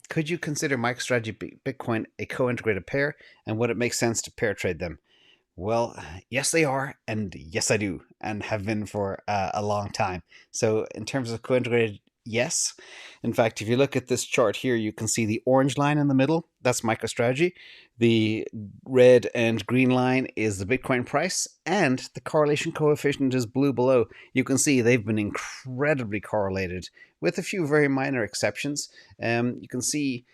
Could you consider MicroStrategy Bitcoin a co-integrated pair, and would it make sense to pair trade them? Well, yes, they are, and yes, I do, and have been for a long time. So, in terms of co-integrated, yes. In fact, if you look at this chart here, you can see the orange line in the middle. That's MicroStrategy. The red and green line is the Bitcoin price, and the correlation coefficient is blue below. You can see they've been incredibly correlated, with a few very minor exceptions. You can see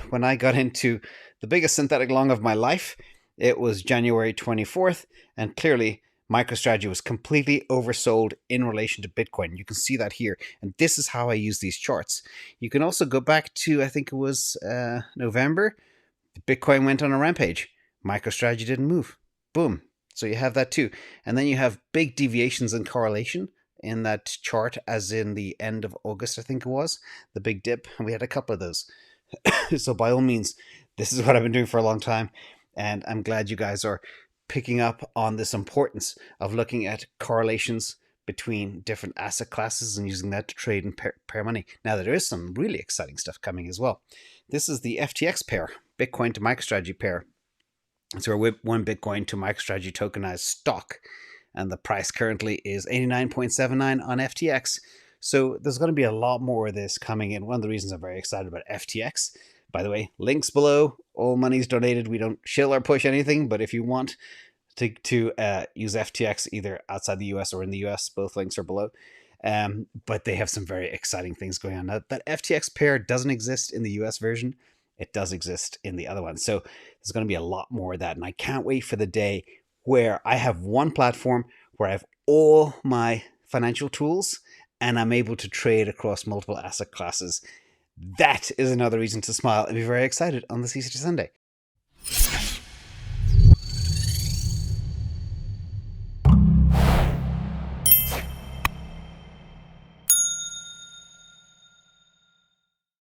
when I got into the biggest synthetic long of my life, it was January 24th, and clearly MicroStrategy was completely oversold in relation to Bitcoin. You can see that here, and this is how I use these charts. You can also go back to, I think it was November. Bitcoin went on a rampage. MicroStrategy didn't move. Boom. So you have that too. And then you have big deviations in correlation in that chart, as in the end of August, I think it was, the big dip. And we had a couple of those. So by all means, this is what I've been doing for a long time. And I'm glad you guys are picking up on this importance of looking at correlations between different asset classes and using that to trade and pair money. Now, there is some really exciting stuff coming as well. This is the FTX pair, Bitcoin to MicroStrategy pair. So we're one Bitcoin to MicroStrategy tokenized stock, and the price currently is 89.79 on FTX. So there's going to be a lot more of this coming in. One of the reasons I'm very excited about FTX, by the way, links below. All money's donated. We don't shill or push anything, but if you want to use FTX either outside the US or in the US, both links are below. But they have some very exciting things going on. Now, that FTX pair doesn't exist in the US version. It does exist in the other one. So there's going to be a lot more of that. And I can't wait for the day where I have one platform where I have all my financial tools and I'm able to trade across multiple asset classes. That is another reason to smile and be very excited on the CCT Sunday.